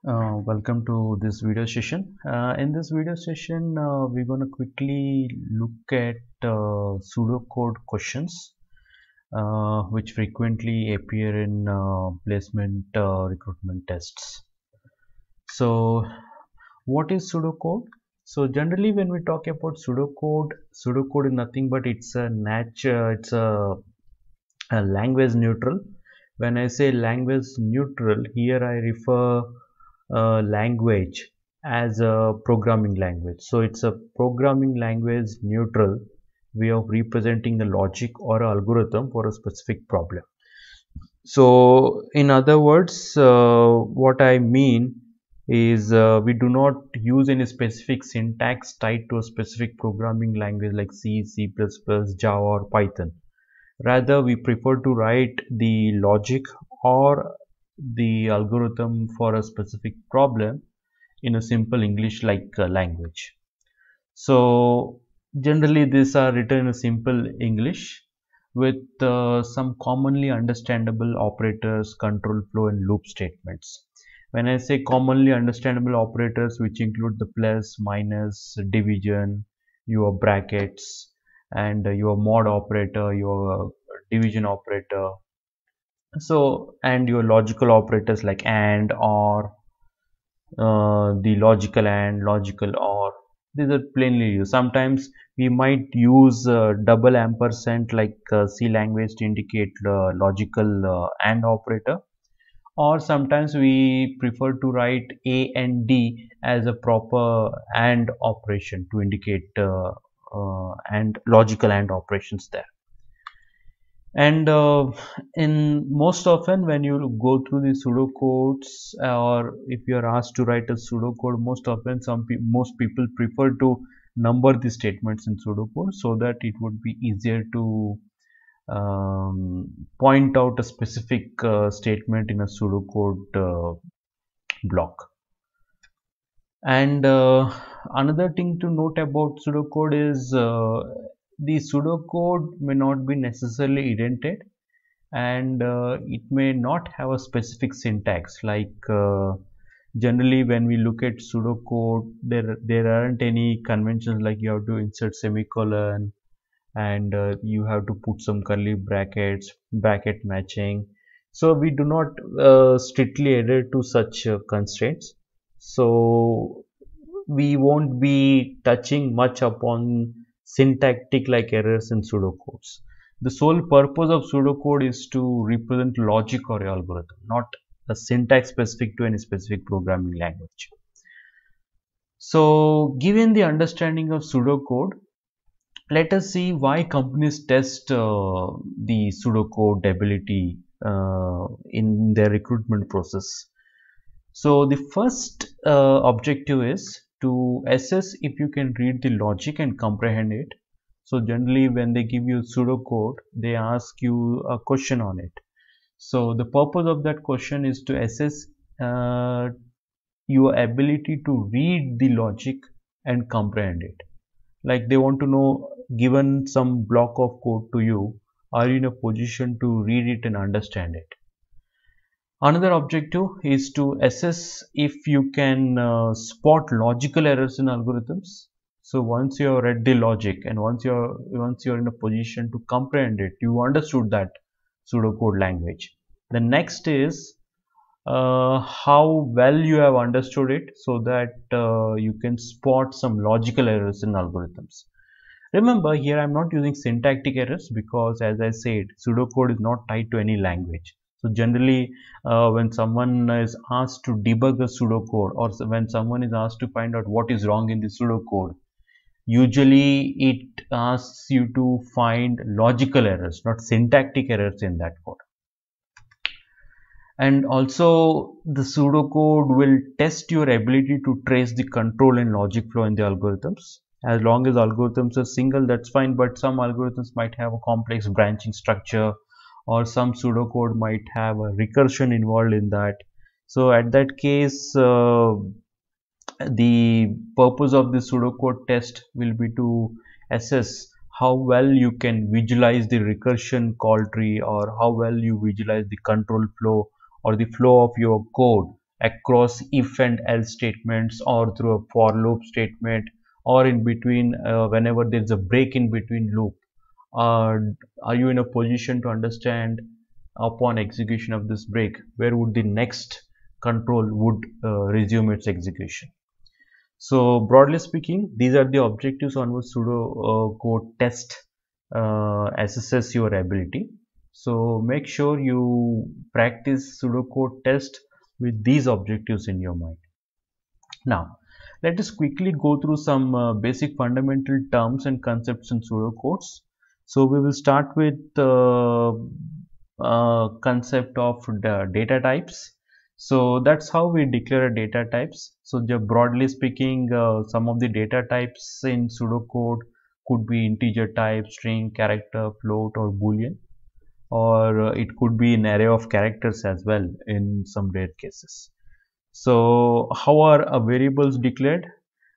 Welcome to this video session. In this video session, we're going to quickly look at pseudocode questions which frequently appear in placement recruitment tests. So, what is pseudocode? So, generally, when we talk about pseudocode is nothing but it's a language neutral. When I say language neutral, here I refer language as a programming language. So it's a programming language neutral way of representing a logic or algorithm for a specific problem. So in other words, what I mean is we do not use any specific syntax tied to a specific programming language like C, C++, Java or Python. Rather, we prefer to write the logic or the algorithm for a specific problem in a simple English like language. So generally these are written in a simple English with some commonly understandable operators, control flow and loop statements. When I say commonly understandable operators, which include the plus, minus, division, your brackets and your mod operator, your division operator, so and your logical operators like and, or, the logical and, logical or, these are plainly used. Sometimes we might use double ampersand like C language to indicate logical and operator, or sometimes we prefer to write A and D as a proper and operation to indicate and logical and operations there. And in most often when you go through the pseudocodes, or if you are asked to write a pseudocode, most often most people prefer to number the statements in pseudocode so that it would be easier to point out a specific statement in a pseudocode block. And another thing to note about pseudocode is the pseudocode may not be necessarily indented, and it may not have a specific syntax. Like generally when we look at pseudocode, there aren't any conventions like you have to insert semicolon and you have to put some curly brackets, bracket matching. So we do not strictly adhere to such constraints. So we won't be touching much upon syntactic like errors in pseudocodes. The sole purpose of pseudocode is to represent logic or algorithm, not a syntax specific to any specific programming language. So given the understanding of pseudocode, let us see why companies test the pseudocode ability in their recruitment process. So the first objective is to assess if you can read the logic and comprehend it. So generally when they give you pseudocode, they ask you a question on it. So the purpose of that question is to assess your ability to read the logic and comprehend it. Like they want to know, given some block of code to you, are you in a position to read it and understand it? Another objective is to assess if you can spot logical errors in algorithms. So once you have read the logic and once you're in a position to comprehend it, you understood that pseudocode language. The next is how well you have understood it so that you can spot some logical errors in algorithms. Remember, here I'm not using syntactic errors because, as I said, pseudocode is not tied to any language. So generally, when someone is asked to debug a pseudocode, or when someone is asked to find out what is wrong in the pseudocode, usually it asks you to find logical errors, not syntactic errors in that code. And also the pseudocode will test your ability to trace the control and logic flow in the algorithms. As long as algorithms are single, that's fine, but some algorithms might have a complex branching structure, or some pseudocode might have a recursion involved in that. So at that case, the purpose of the pseudocode test will be to assess how well you can visualize the recursion call tree, or how well you visualize the control flow or the flow of your code across if and else statements, or through a for loop statement, or in between whenever there is a break in between loop. Are you in a position to understand upon execution of this break where would the next control would resume its execution? So broadly speaking, these are the objectives on which pseudo code test assesses your ability. So make sure you practice pseudocode test with these objectives in your mind. Now, let us quickly go through some basic fundamental terms and concepts in pseudocodes. So we will start with the concept of the data types. So that's how we declare data types. So broadly speaking, some of the data types in pseudocode could be integer type, string, character, float, or boolean, or it could be an array of characters as well in some rare cases. So how are variables declared?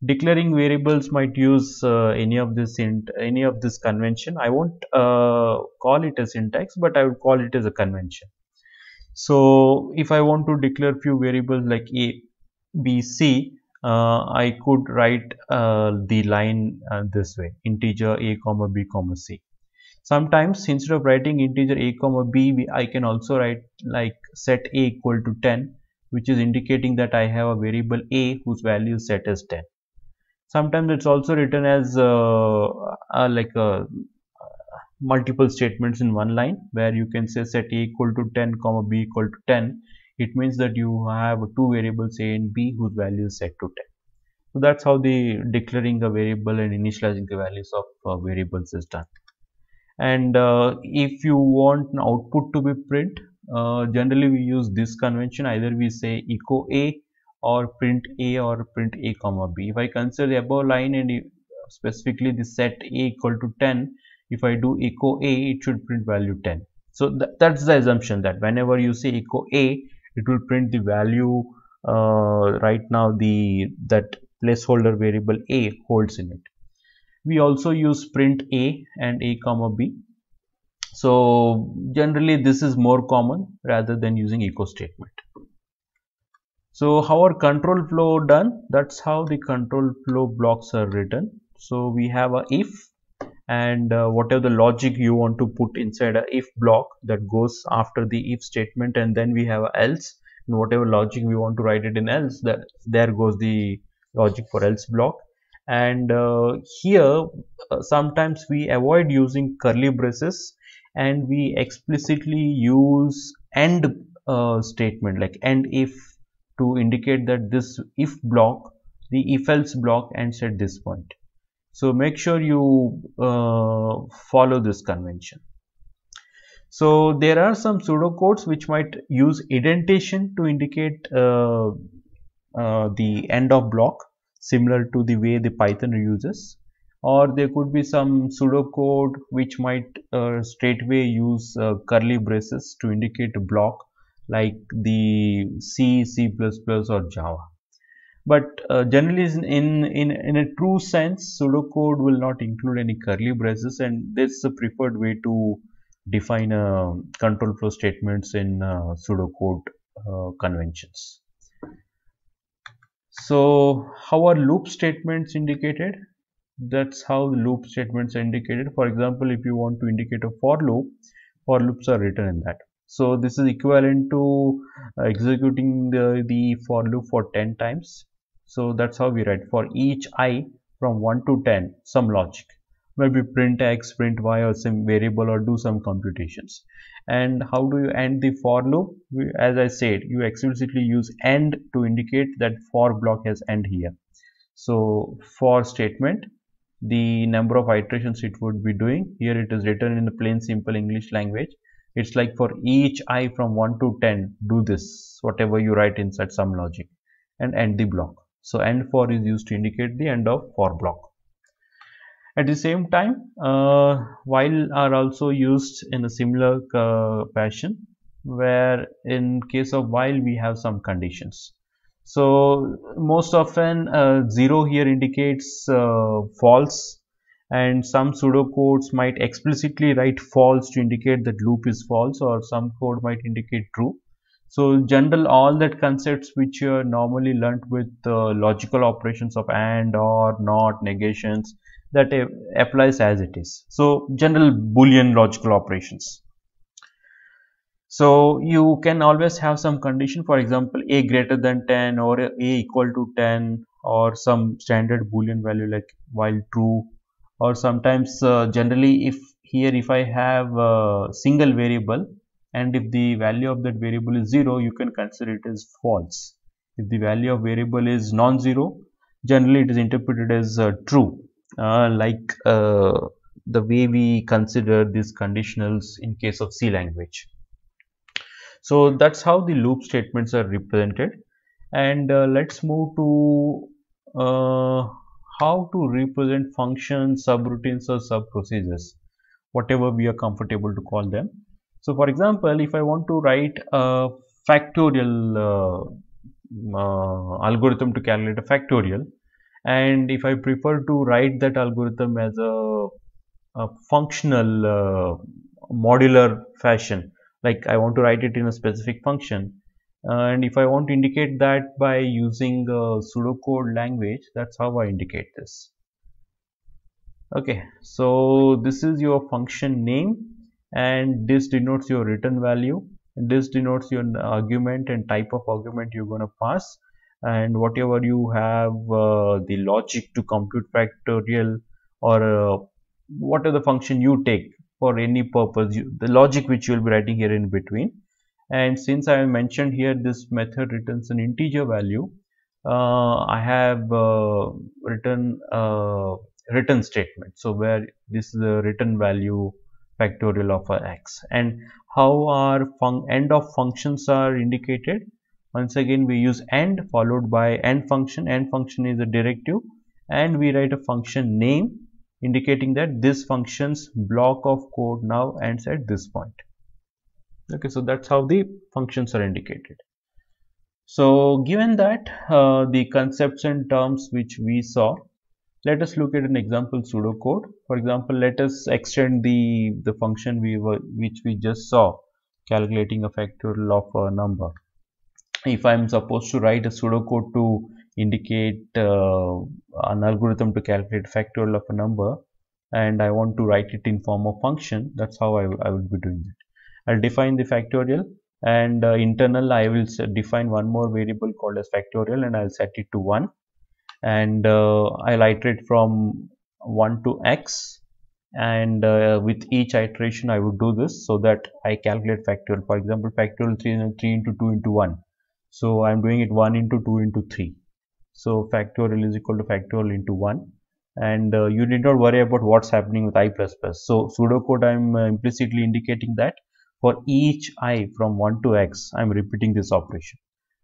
Declaring variables might use any of this convention. I won't call it a syntax, but I would call it as a convention. So if I want to declare few variables like a, b, c, I could write the line this way: integer a comma b comma c. Sometimes instead of writing integer a comma b, I can also write like set a equal to 10, which is indicating that I have a variable a whose value is set as 10. Sometimes it's also written as like multiple statements in one line, where you can say set a equal to 10 comma b equal to 10. It means that you have two variables a and b whose value is set to 10. So that's how the declaring a variable and initializing the values of variables is done. And if you want an output to be print, generally we use this convention. Either we say echo a or print a or print a comma b. If I consider the above line and specifically the set a equal to 10, if I do echo a, it should print value 10. So that's the assumption, that whenever you say echo a, it will print the value right now that placeholder variable a holds in it. We also use print a and a comma b. So generally this is more common rather than using echo statement. So how are control flow done? That's how the control flow blocks are written. So we have a if, and whatever the logic you want to put inside a if block, that goes after the if statement, and then we have a else, and whatever logic we want to write it in else, that there goes the logic for else block. And here sometimes we avoid using curly braces and we explicitly use end statement like end if to indicate that this if block, the if else block ends at this point. So make sure you follow this convention. So there are some pseudocodes which might use indentation to indicate the end of block, similar to the way the Python uses, or there could be some pseudocode which might straightway use curly braces to indicate a block, like the C, C++ or Java. But generally in a true sense, pseudocode will not include any curly braces, and this is a preferred way to define control flow statements in pseudocode conventions. So how are loop statements indicated? That's how loop statements are indicated. For example, if you want to indicate a for loop, for loops are written in that. So this is equivalent to executing the for loop for 10 times. So that's how we write for each I from 1 to 10 some logic, maybe print x, print y, or some variable, or do some computations. And how do you end the for loop? As I said, you explicitly use end to indicate that for block has end here. So for statement, the number of iterations it would be doing, here it is written in the plain simple English language. It's like for each I from 1 to 10 do this, whatever you write inside some logic, and end the block. So end for is used to indicate the end of for block. At the same time, while are also used in a similar fashion, where in case of while we have some conditions. So most often 0 here indicates false, and some pseudocodes might explicitly write false to indicate that loop is false, or some code might indicate true. So general, all that concepts which you are normally learnt with logical operations of and, or, not, negations, that applies as it is. So general Boolean logical operations. So you can always have some condition, for example a greater than 10 or a equal to 10, or some standard Boolean value like while true, or sometimes generally if I have a single variable and if the value of that variable is 0, you can consider it as false. If the value of variable is non-zero, generally it is interpreted as true, like the way we consider these conditionals in case of C language. So that's how the loop statements are represented. And let's move to how to represent functions, subroutines, or sub-procedures, whatever we are comfortable to call them. So for example, if I want to write a factorial algorithm to calculate a factorial, and if I prefer to write that algorithm as a functional modular fashion, like I want to write it in a specific function, and if I want to indicate that by using a pseudocode language, that's how I indicate this. Okay, so this is your function name, and this denotes your return value, and this denotes your argument and type of argument you're going to pass, and whatever you have the logic to compute factorial, or what are the function you take for any purpose, the logic which you will be writing here in between. And since I have mentioned here this method returns an integer value, I have written return statement, so where this is the return value factorial of x. And how our end of functions are indicated? Once again, we use end followed by end function. End function is a directive, and we write a function name indicating that this function's block of code now ends at this point. Okay, so that's how the functions are indicated. So given that the concepts and terms which we saw, let us look at an example pseudocode. For example, let us extend the function which we just saw, calculating a factorial of a number. If I am supposed to write a pseudocode to indicate an algorithm to calculate factorial of a number, and I want to write it in form of function, that's how I would be doing it. I'll define the factorial, and internal I will define one more variable called as factorial, and I'll set it to 1, and I'll iterate from 1 to x, and with each iteration I would do this so that I calculate factorial. For example, factorial 3 into 2 into 1, so I'm doing it 1 into 2 into 3, so factorial is equal to factorial into 1. And you need not worry about what's happening with I++. So pseudocode, I'm implicitly indicating that for each I from 1 to x, I'm repeating this operation.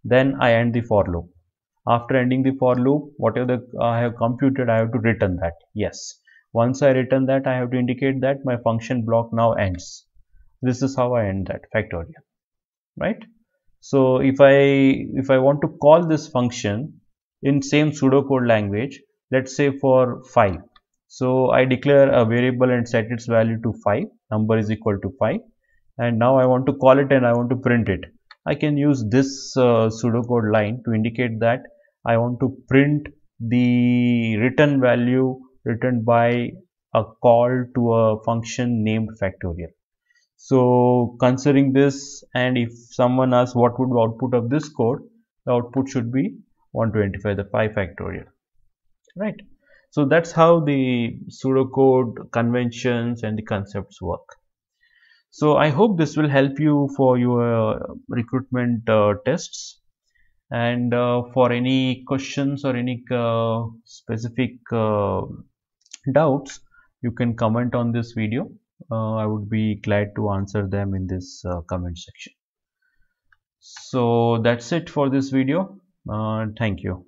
Then I end the for loop. After ending the for loop, whatever I have computed, I have to return that. Yes. Once I return that, I have to indicate that my function block now ends. This is how I end that factorial, right? So if I want to call this function in same pseudocode language, let's say for 5, so I declare a variable and set its value to 5, number is equal to 5, and now I want to call it and I want to print it. I can use this pseudocode line to indicate that I want to print the return value returned by a call to a function named factorial. So considering this, and if someone asks what would be output of this code, the output should be 125, the 5 factorial, right? So that's how the pseudocode conventions and the concepts work. So I hope this will help you for your recruitment tests, and for any questions or any specific doubts, you can comment on this video. I would be glad to answer them in this comment section. So that's it for this video. Thank you.